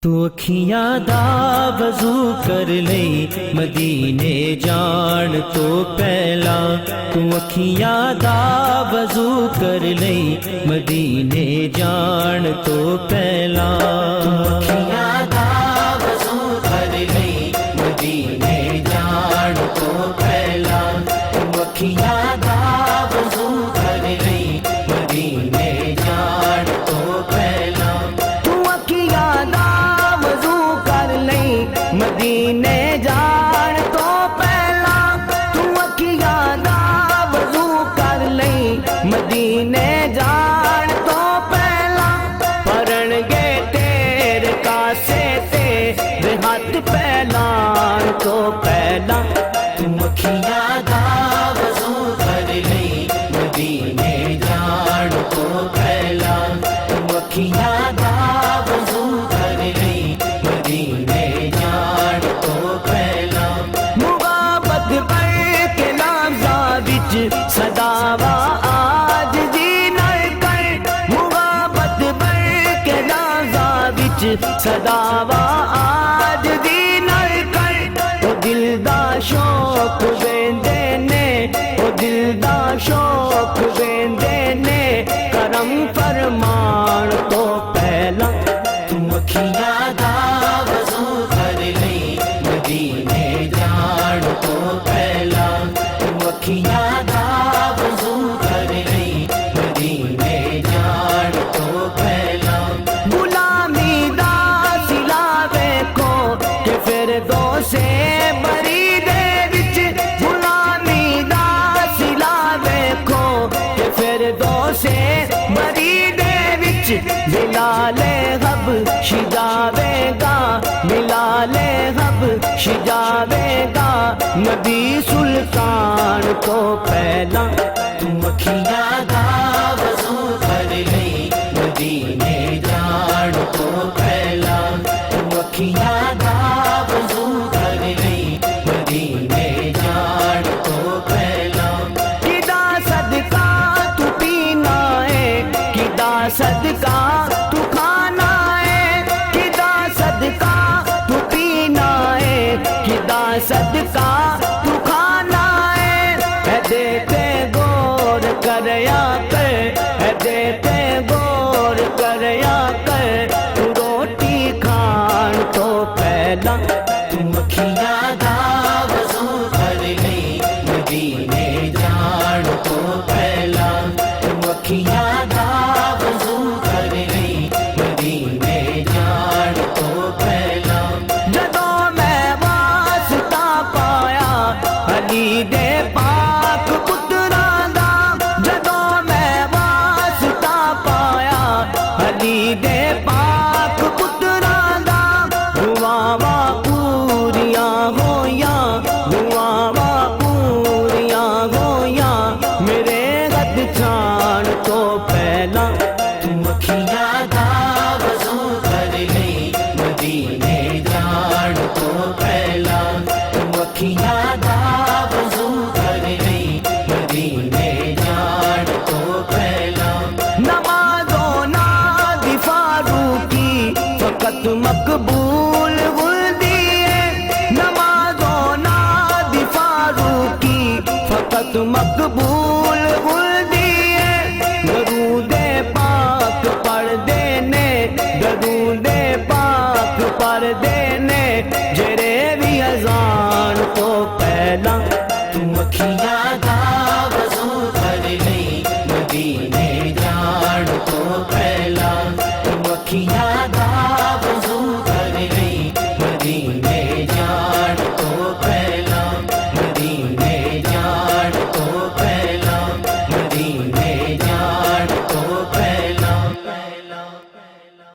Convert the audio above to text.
تو اکھیاں دا وضو کر لئی مدینے جان تو پہلا، تو اکھیاں دا وضو کر لئی مدینے جان تو پہلا، اکھیاں دا وضو کر لئی مدینے جان تو پہلا، اکھیاں دا وضو کر لئی مدینے جان تو پہلا، مدینے جان تو پہلا، تو اکھیاں دا وضو کر لئی مدینے جان تو پہلا، پڑھن گے تیرے کاسے تیرے ہاتھ پھیلان تو پہلا، تو اکھیاں دا وضو کر لئی مدینے جان تو پہلا، تو اکھیاں دا وضو کر لئی مدینے جان تو پہلا، محبت بڑھ کے لفظاں وچ صداواں آج دی نال کر، محبت بڑھ کے لفظاں وچ صداواں آج دی نال کر، او دل دا شوق ویندے نے، او دل دا شوق ویندے نے، کرم فرمان تو پہلا، تو اکھیاں دا وضو کر لئی مدینے جان تو پہلا، تو اکھیاں دا وضو کر لئی مدینے جان تو پہلا، غلامی دا سلا ویکھو کہ فردوسے بری دے وچ، غلامی دا سلا ویکھو کہ فردوسے بری دے وچ، بلال حبشی جاوے گا، بلال حبشی جاوے گا، نبی سلطان تو پہلا، تو اکھیاں دا وضو کر لئی مدینے جان تو پہلا، تو اکھیاں دا وضو کر لئی مدینے جان تو پہلا، کدا صدقہ تو پینا ہے، کدا صدقہ تو کھانا ہے، کدا صدقہ تو پینا ہے، کدا صدقہ تو کھانا ہے، اے دیتے غور کریا کر، اے دیتے غور کریا کر، تو روٹی کھان تو پہلا، تو اکھیاں دا وضو کر لئی مدینے جان تو پہلا، تو اکھیاں دا وضو کر لئی مدینے جان تو پہلا، جدوں میں واسطہ پایا علی دے پاک پتراں دا، جدوں میں واسطہ پایا علی دے پاک پتراں دا، دعاواں پوریاں ہویاں، دعاواں پوریاں ہویاں، میرے غد چھان تو پہلا، تو اکھیاں دا وضو کر لئی مدینے جان تو پہلا، تو اکھیاں دا وضو کر لئی مدینے جان تو پہلا، نمازوں ناد فاروقی فقط مقبول ہوندی ہے، نمازوں ناد فاروقی فقط مقبول ہوندی ہے، درود پاک پڑھ دے نے، درود پاک پڑھ دے